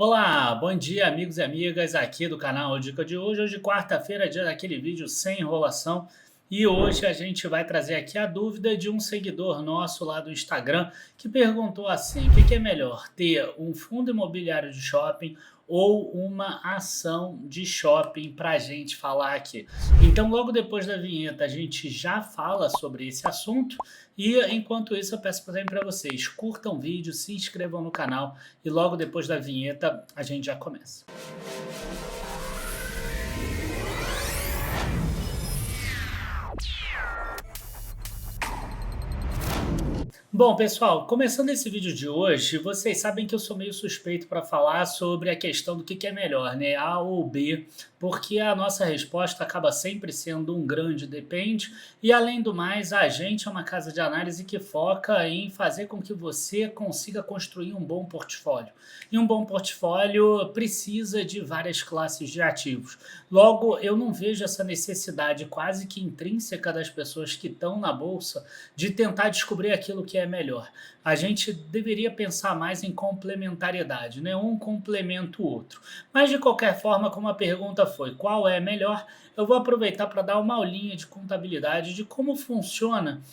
Olá, bom dia amigos e amigas aqui do canal Dica de hoje. Hoje, quarta-feira, dia daquele vídeo sem enrolação. E hoje a gente vai trazer aqui a dúvida de um seguidor nosso lá do Instagram que perguntou assim: o que é melhor, ter um fundo imobiliário de shopping ou uma ação de shopping para a gente falar aqui? Então, logo depois da vinheta, a gente já fala sobre esse assunto. E enquanto isso, eu peço também para vocês: curtam o vídeo, se inscrevam no canal e logo depois da vinheta a gente já começa. Bom, pessoal, começando esse vídeo de hoje, vocês sabem que eu sou meio suspeito para falar sobre a questão do que é melhor, né? A ou B, porque a nossa resposta acaba sempre sendo um grande depende, e além do mais, a gente é uma casa de análise que foca em fazer com que você consiga construir um bom portfólio. E um bom portfólio precisa de várias classes de ativos. Logo, eu não vejo essa necessidade quase que intrínseca das pessoas que estão na bolsa de tentar descobrir aquilo que é melhor. A gente deveria pensar mais em complementariedade, né? Um complementa o outro. Mas de qualquer forma, como a pergunta foi, qual é melhor? Eu vou aproveitar para dar uma aulinha de contabilidade de como funciona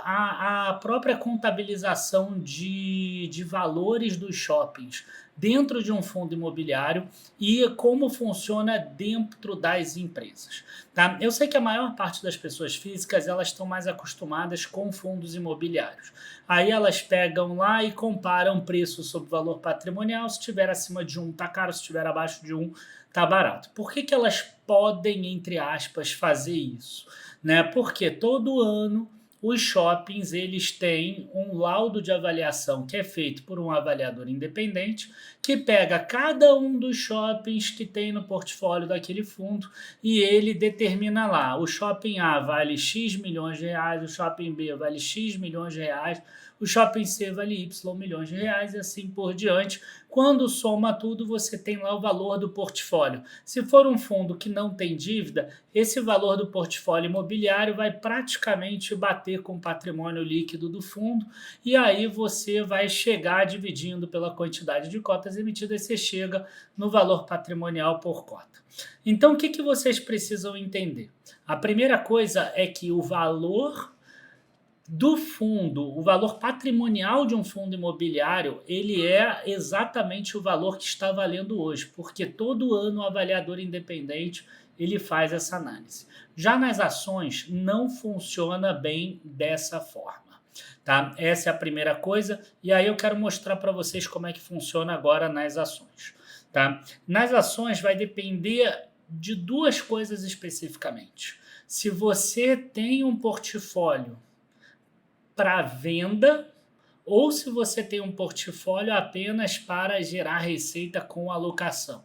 a própria contabilização de valores dos shoppings dentro de um fundo imobiliário e como funciona dentro das empresas. Tá? Eu sei que a maior parte das pessoas físicas elas estão mais acostumadas com fundos imobiliários. Aí elas pegam lá e comparam preço sobre valor patrimonial. Se estiver acima de um, está caro. Se estiver abaixo de um, está barato. Por que elas podem, entre aspas, fazer isso? Né? Porque todo ano os shoppings eles têm um laudo de avaliação que é feito por um avaliador independente que pega cada um dos shoppings que tem no portfólio daquele fundo e ele determina lá, o shopping A vale X milhões de reais, o shopping B vale X milhões de reais, o shopping C vale Y milhões de reais e assim por diante. Quando soma tudo, você tem lá o valor do portfólio. Se for um fundo que não tem dívida, esse valor do portfólio imobiliário vai praticamente bater com o patrimônio líquido do fundo e aí você vai chegar dividindo pela quantidade de cotas emitidas, você chega no valor patrimonial por cota. Então, o que vocês precisam entender? A primeira coisa é que o valor do fundo, o valor patrimonial de um fundo imobiliário, ele é exatamente o valor que está valendo hoje, porque todo ano o avaliador independente ele faz essa análise. Já nas ações não funciona bem dessa forma, tá? Essa é a primeira coisa e aí eu quero mostrar para vocês como é que funciona agora nas ações, tá? Nas ações vai depender de duas coisas especificamente. Se você tem um portfólio para venda ou se você tem um portfólio apenas para gerar receita com alocação.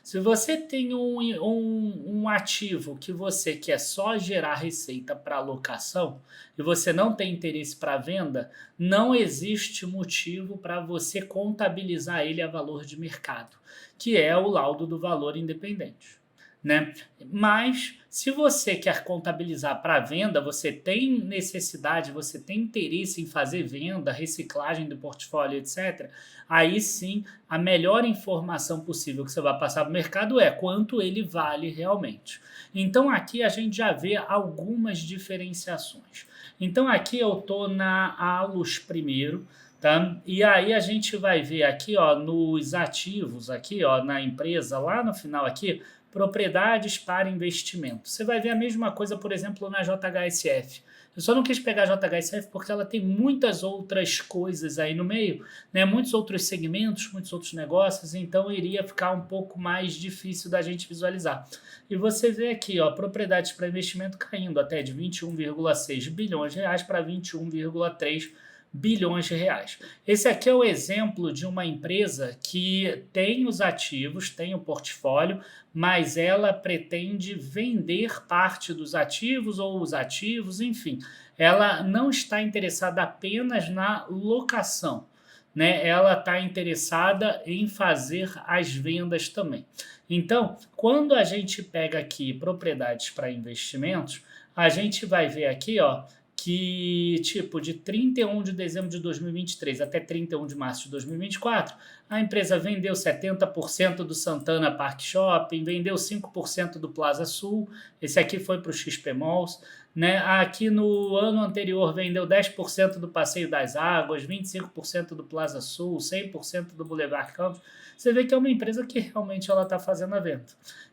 Se você tem um ativo que você quer só gerar receita para alocação e você não tem interesse para venda, não existe motivo para você contabilizar ele a valor de mercado, que é o laudo do valor independente. Né? Mas se você quer contabilizar para venda, você tem necessidade, você tem interesse em fazer venda, reciclagem do portfólio, etc. Aí sim, a melhor informação possível que você vai passar para o mercado é quanto ele vale realmente. Então aqui a gente já vê algumas diferenciações. Então aqui eu estou na Alus primeiro. Tá? E aí a gente vai ver aqui, ó, nos ativos, aqui, ó, na empresa, lá no final aqui, propriedades para investimento. Você vai ver a mesma coisa, por exemplo, na JHSF. Eu só não quis pegar a JHSF porque ela tem muitas outras coisas aí no meio, né? Muitos outros segmentos, muitos outros negócios, então iria ficar um pouco mais difícil da gente visualizar. E você vê aqui, ó, propriedades para investimento caindo até de 21,6 bilhões de reais para 21,3 bilhões de reais. Esse aqui é o exemplo de uma empresa que tem os ativos, tem o portfólio, mas ela pretende vender parte dos ativos ou os ativos, enfim. Ela não está interessada apenas na locação, né? Ela está interessada em fazer as vendas também. Então, quando a gente pega aqui propriedades para investimentos, a gente vai ver aqui, ó, que, tipo, de 31 de dezembro de 2023 até 31 de março de 2024, a empresa vendeu 70% do Santana Park Shopping, vendeu 5% do Plaza Sul, esse aqui foi para o XP Malls, né? Aqui no ano anterior vendeu 10% do Passeio das Águas, 25% do Plaza Sul, 100% do Boulevard Campos. Você vê que é uma empresa que realmente ela está fazendo a venda.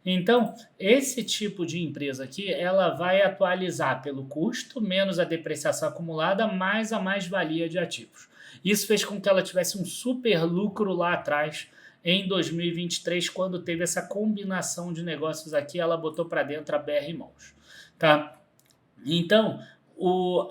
Então, esse tipo de empresa aqui, ela vai atualizar pelo custo, menos a depreciação acumulada, mais a mais-valia de ativos. Isso fez com que ela tivesse um super lucro lá atrás, em 2023, quando teve essa combinação de negócios aqui, ela botou para dentro a BR Malls, tá? Então,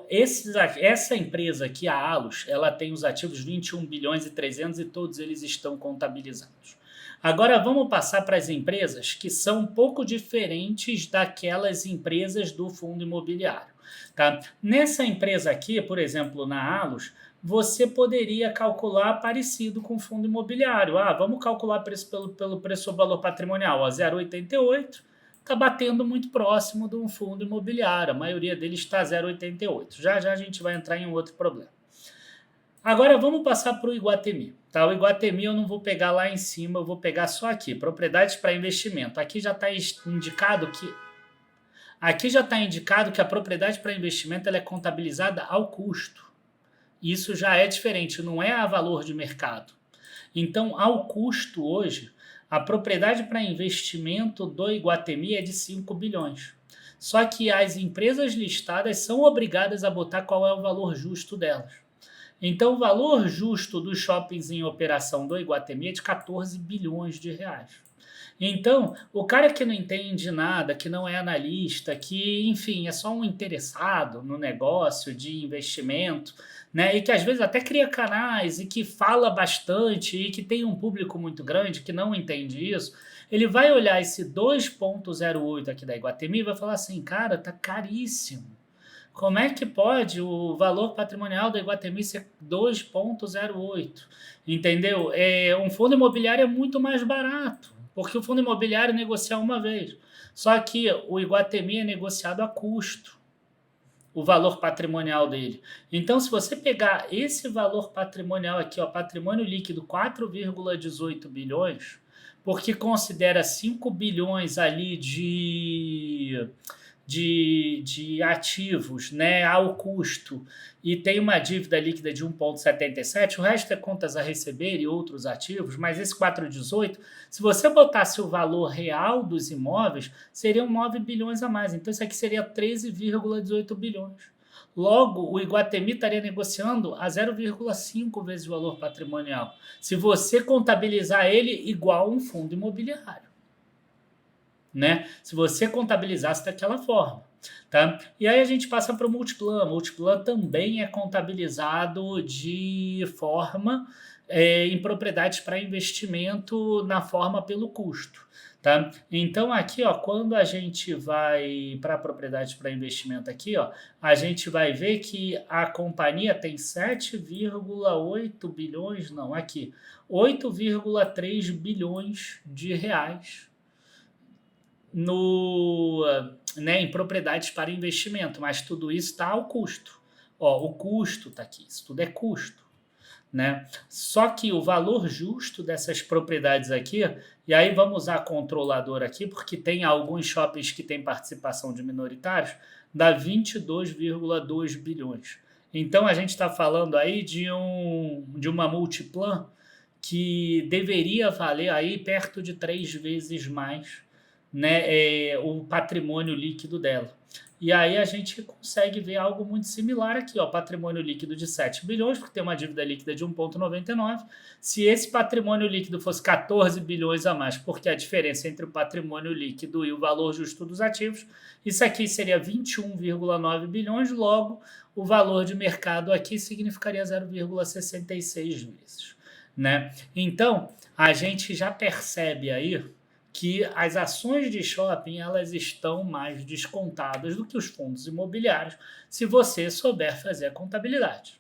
essa empresa aqui, a Allos, ela tem os ativos 21 bilhões e 300 e todos eles estão contabilizados. Agora vamos passar para as empresas que são um pouco diferentes daquelas empresas do fundo imobiliário. Tá? Nessa empresa aqui, por exemplo, na Allos, você poderia calcular parecido com o fundo imobiliário. Vamos calcular preço pelo preço ou valor patrimonial, 0,88. Está batendo muito próximo de um fundo imobiliário. A maioria deles está 0,88. Já já a gente vai entrar em um outro problema. Agora vamos passar para o Iguatemi. Tá? O Iguatemi eu não vou pegar lá em cima, eu vou pegar só aqui. Propriedades para investimento. Aqui já está indicado que a propriedade para investimento ela é contabilizada ao custo. Isso já é diferente, não é a valor de mercado. Então, ao custo hoje, a propriedade para investimento do Iguatemi é de 5 bilhões. Só que as empresas listadas são obrigadas a botar qual é o valor justo delas. Então, o valor justo dos shoppings em operação do Iguatemi é de 14 bilhões de reais. Então, o cara que não entende nada, que não é analista, que, enfim, é só um interessado no negócio de investimento, né, e que às vezes até cria canais e que fala bastante e que tem um público muito grande que não entende isso, ele vai olhar esse 2,08 aqui da Iguatemi e vai falar assim, cara, tá caríssimo. Como é que pode o valor patrimonial da Iguatemi ser 2,08? Entendeu? Um fundo imobiliário é muito mais barato, porque o fundo imobiliário negocia uma vez. Só que o Iguatemi é negociado a custo, o valor patrimonial dele. Então, se você pegar esse valor patrimonial aqui, ó, patrimônio líquido 4,18 bilhões, porque considera 5 bilhões ali de ativos, né, ao custo, e tem uma dívida líquida de 1,77, o resto é contas a receber e outros ativos, mas esse 4,18, se você botasse o valor real dos imóveis, seriam 9 bilhões a mais, então isso aqui seria 13,18 bilhões. Logo, o Iguatemi estaria negociando a 0,5 vezes o valor patrimonial, se você contabilizar ele igual um fundo imobiliário. Né? Se você contabilizasse daquela forma. Tá? E aí a gente passa para o Multiplan. O Multiplan também é contabilizado de forma em propriedades para investimento na forma pelo custo. Tá? Então aqui, ó, quando a gente vai para propriedades para investimento aqui, ó, a gente vai ver que a companhia tem 7,8 bilhões, não, aqui, 8,3 bilhões de reais em propriedades para investimento, mas tudo isso está ao custo. O custo está aqui, isso tudo é custo. Né? Só que o valor justo dessas propriedades aqui, e aí vamos usar controlador aqui, porque tem alguns shoppings que têm participação de minoritários, dá 22,2 bilhões. Então a gente está falando aí de uma Multiplan que deveria valer aí perto de 3 vezes mais, né, o patrimônio líquido dela. E aí a gente consegue ver algo muito similar aqui, ó, patrimônio líquido de 7 bilhões, porque tem uma dívida líquida de 1,99. Se esse patrimônio líquido fosse 14 bilhões a mais, porque a diferença entre o patrimônio líquido e o valor justo dos ativos, isso aqui seria 21,9 bilhões, logo o valor de mercado aqui significaria 0,66 vezes. Né? Então, a gente já percebe aí que as ações de shopping elas estão mais descontadas do que os fundos imobiliários, se você souber fazer a contabilidade.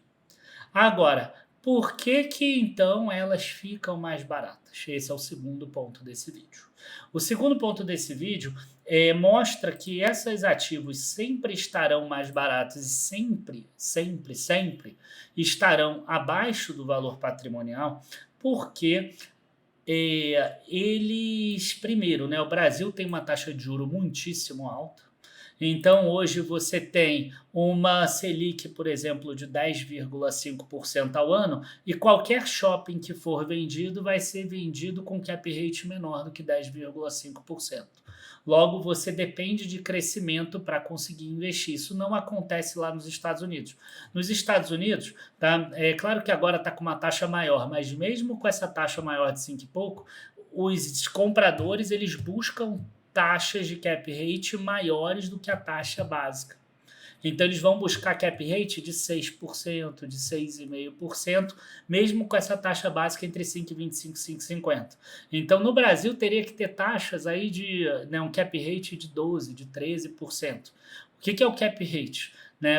Agora, Por que que então elas ficam mais baratas? Esse é o segundo ponto desse vídeo. O segundo ponto desse vídeo mostra que esses ativos sempre estarão mais baratos e sempre, sempre, sempre estarão abaixo do valor patrimonial, porque eles, primeiro, né, o Brasil tem uma taxa de juro muitíssimo alta. Então, hoje você tem uma Selic, por exemplo, de 10,5% ao ano, e qualquer shopping que for vendido vai ser vendido com cap rate menor do que 10,5%. Logo, você depende de crescimento para conseguir investir. Isso não acontece lá nos Estados Unidos. Nos Estados Unidos, tá, é claro que agora está com uma taxa maior, mas mesmo com essa taxa maior de 5 e pouco, os compradores eles buscam taxas de cap rate maiores do que a taxa básica. Então, eles vão buscar cap rate de 6%, de 6,5%, mesmo com essa taxa básica entre 5,25% e 5,50%. Então, no Brasil, teria que ter taxas aí de um cap rate de 12%, de 13%. O que é o cap rate?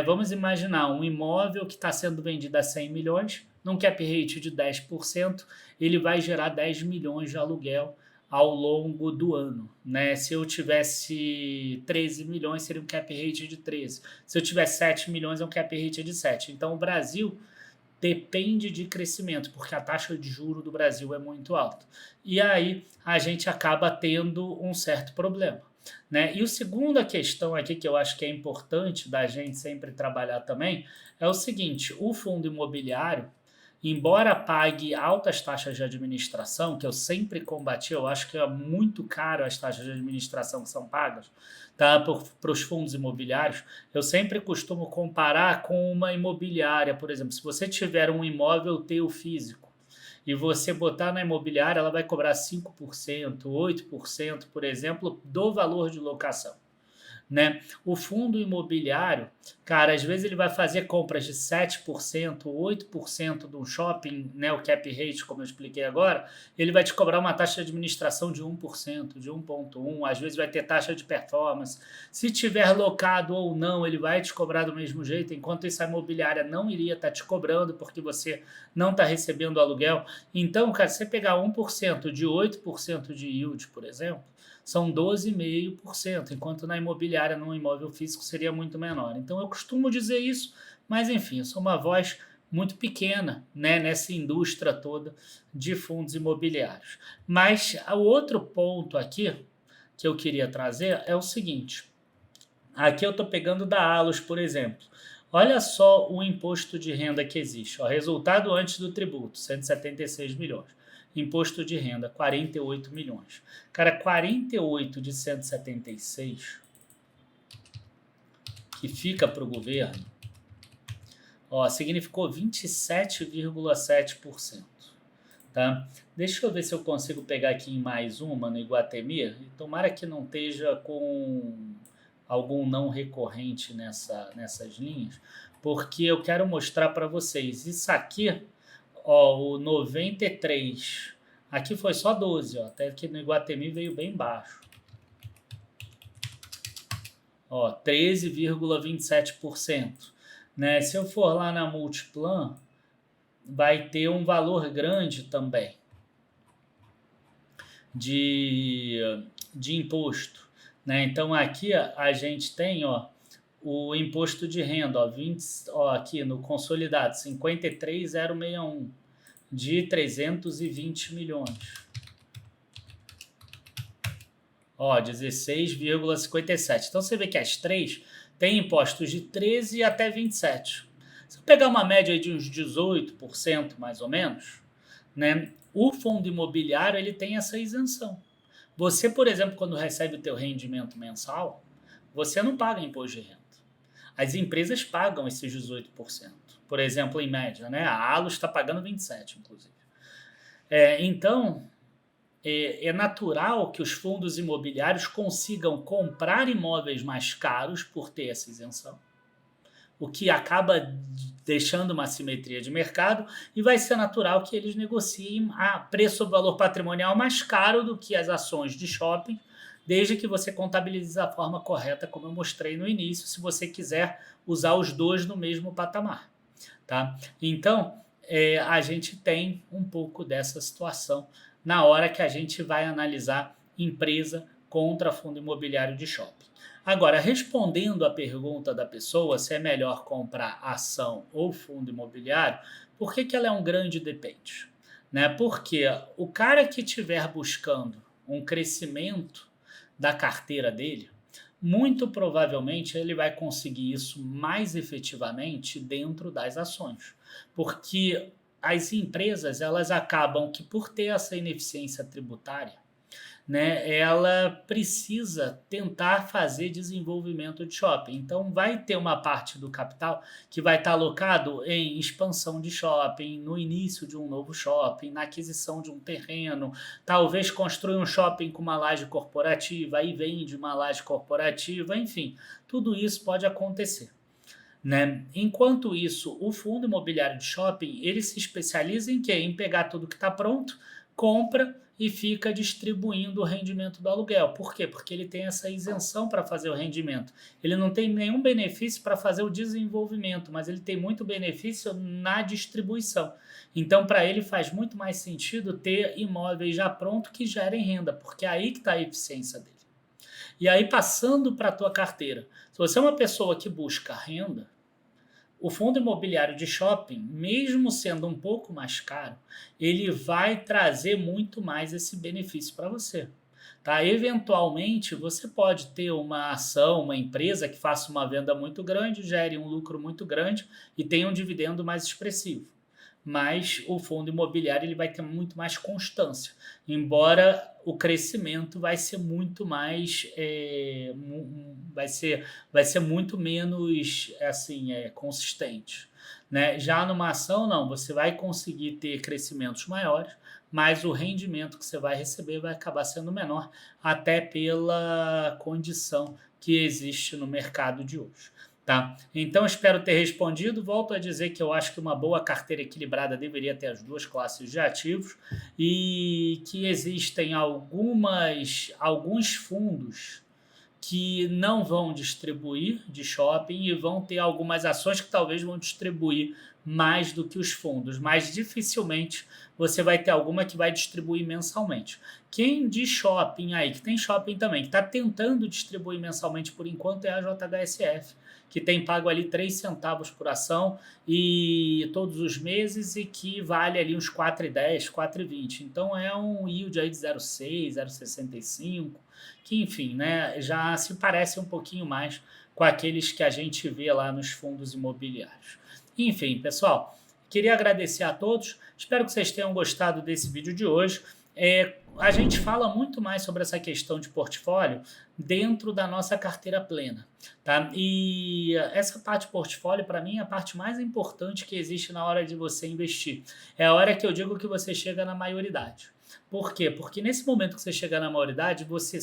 Vamos imaginar um imóvel que está sendo vendido a 100 milhões, num cap rate de 10%, ele vai gerar 10 milhões de aluguel ao longo do ano, Se eu tivesse 13 milhões, seria um cap rate de 13. Se eu tivesse 7 milhões, é um cap rate de 7. Então, o Brasil depende de crescimento, porque a taxa de juro do Brasil é muito alta. E aí, a gente acaba tendo um certo problema. E a segunda questão aqui, que eu acho que é importante da gente sempre trabalhar também, é o seguinte: o fundo imobiliário, embora pague altas taxas de administração, que eu sempre combati, eu acho que é muito caro as taxas de administração que são pagas, tá, para os fundos imobiliários, eu sempre costumo comparar com uma imobiliária. Por exemplo, se você tiver um imóvel teu físico e você botar na imobiliária, ela vai cobrar 5%, 8%, por exemplo, do valor de locação. O fundo imobiliário, cara, às vezes ele vai fazer compras de 7%, 8% de um shopping, o cap rate, como eu expliquei agora, ele vai te cobrar uma taxa de administração de 1%, de 1,1%, às vezes vai ter taxa de performance. Se tiver locado ou não, ele vai te cobrar do mesmo jeito, enquanto essa imobiliária não iria estar te cobrando, porque você não está recebendo aluguel. Então, cara, se você pegar 1% de 8% de yield, por exemplo, são 12,5%, enquanto na imobiliária, num imóvel físico, seria muito menor. Então, eu costumo dizer isso, mas enfim, eu sou uma voz muito pequena, nessa indústria toda de fundos imobiliários. Mas o outro ponto aqui que eu queria trazer é o seguinte: aqui eu estou pegando da Allos, por exemplo. Olha só o imposto de renda que existe. Resultado antes do tributo, 176 milhões. Imposto de renda, 48 milhões. Cara, 48 de 176 que fica para o governo, significou 27,7%. Tá? Deixa eu ver se eu consigo pegar aqui em mais uma no Iguatemi. Tomara que não esteja com algum não recorrente nessas linhas, porque eu quero mostrar para vocês. Isso aqui, o 93, aqui foi só 12, até que no Iguatemi veio bem baixo. 13,27%. Se eu for lá na Multiplan, vai ter um valor grande também de imposto. Então, aqui a gente tem o imposto de renda, aqui no consolidado, 53,061, de 320 milhões. 16,57. Então, você vê que as três têm impostos de 13% até 27%. Se eu pegar uma média aí de uns 18%, mais ou menos, o fundo imobiliário ele tem essa isenção. Você, por exemplo, quando recebe o teu rendimento mensal, você não paga imposto de renda. As empresas pagam esses 18%. Por exemplo, em média, a Allos está pagando 27%, inclusive. Então, é natural que os fundos imobiliários consigam comprar imóveis mais caros por ter essa isenção, o que acaba deixando uma assimetria de mercado, e vai ser natural que eles negociem a preço ou valor patrimonial mais caro do que as ações de shopping, desde que você contabilize da forma correta, como eu mostrei no início, se você quiser usar os dois no mesmo patamar. Tá? Então, a gente tem um pouco dessa situação na hora que a gente vai analisar empresa contra fundo imobiliário de shopping. Agora, respondendo à pergunta da pessoa se é melhor comprar ação ou fundo imobiliário, por que ela é um grande depende? Né? Porque o cara que estiver buscando um crescimento da carteira dele, muito provavelmente ele vai conseguir isso mais efetivamente dentro das ações, porque as empresas elas acabam que por ter essa ineficiência tributária, né, ela precisa tentar fazer desenvolvimento de shopping. Então, vai ter uma parte do capital que vai estar alocado em expansão de shopping, no início de um novo shopping, na aquisição de um terreno, talvez construir um shopping com uma laje corporativa, aí vende uma laje corporativa, enfim, tudo isso pode acontecer. Né? Enquanto isso, o fundo imobiliário de shopping, ele se especializa em quê? Em pegar tudo que está pronto, compra e fica distribuindo o rendimento do aluguel. Por quê? Porque ele tem essa isenção para fazer o rendimento. Ele não tem nenhum benefício para fazer o desenvolvimento, mas ele tem muito benefício na distribuição. Então, para ele faz muito mais sentido ter imóveis já prontos que gerem renda, porque é aí que está a eficiência dele. E aí, passando para a tua carteira, se você é uma pessoa que busca renda, o fundo imobiliário de shopping, mesmo sendo um pouco mais caro, ele vai trazer muito mais esse benefício para você. Tá? Eventualmente, você pode ter uma ação, uma empresa que faça uma venda muito grande, gere um lucro muito grande e tenha um dividendo mais expressivo. Mas o fundo imobiliário ele vai ter muito mais constância, embora o crescimento vai ser muito mais, vai ser muito menos assim, consistente. Né? Já numa ação, não, você vai conseguir ter crescimentos maiores, mas o rendimento que você vai receber vai acabar sendo menor, até pela condição que existe no mercado de hoje. Tá? Então, espero ter respondido. Volto a dizer que eu acho que uma boa carteira equilibrada deveria ter as duas classes de ativos e que existem alguns fundos que não vão distribuir de shopping e vão ter algumas ações que talvez vão distribuir mais do que os fundos, mas dificilmente você vai ter alguma que vai distribuir mensalmente. Quem de shopping aí, que tem shopping também, que está tentando distribuir mensalmente por enquanto é a JHSF, que tem pago ali 3 centavos por ação e todos os meses e que vale ali uns 4,10, 4,20. Então é um yield aí de 0,6, 0,65, que enfim, né, já se parece um pouquinho mais com aqueles que a gente vê lá nos fundos imobiliários. Enfim, pessoal, queria agradecer a todos, espero que vocês tenham gostado desse vídeo de hoje. A gente fala muito mais sobre essa questão de portfólio dentro da nossa carteira plena, tá? E essa parte de portfólio, para mim, é a parte mais importante que existe na hora de você investir. É a hora que eu digo que você chega na maioridade. Por quê? Porque nesse momento que você chega na maioridade, você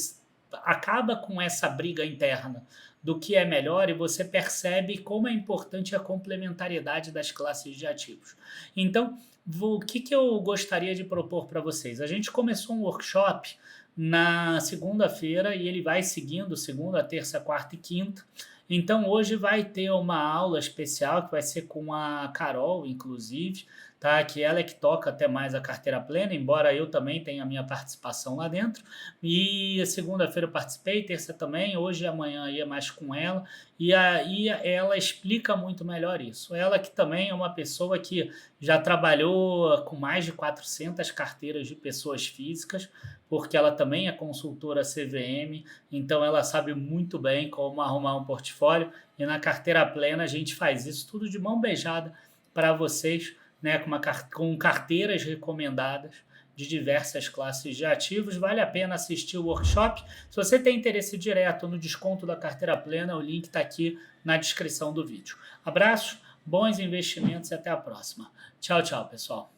acaba com essa briga interna do que é melhor e você percebe como é importante a complementariedade das classes de ativos. Então, o que eu gostaria de propor para vocês? A gente começou um workshop na segunda-feira e ele vai seguindo segunda, terça, quarta e quinta. Então, hoje vai ter uma aula especial que vai ser com a Carol, inclusive, tá? Que ela é que toca até mais a carteira plena, embora eu também tenha a minha participação lá dentro. E segunda-feira eu participei, terça também, hoje e amanhã ia mais com ela. E aí ela explica muito melhor isso. Ela que também é uma pessoa que já trabalhou com mais de 400 carteiras de pessoas físicas, porque ela também é consultora CVM, então ela sabe muito bem como arrumar um portfólio, e na carteira plena a gente faz isso tudo de mão beijada para vocês, né, com carteiras recomendadas de diversas classes de ativos. Vale a pena assistir o workshop. Se você tem interesse direto no desconto da carteira plena, o link está aqui na descrição do vídeo. Abraço, bons investimentos e até a próxima. Tchau, tchau, pessoal.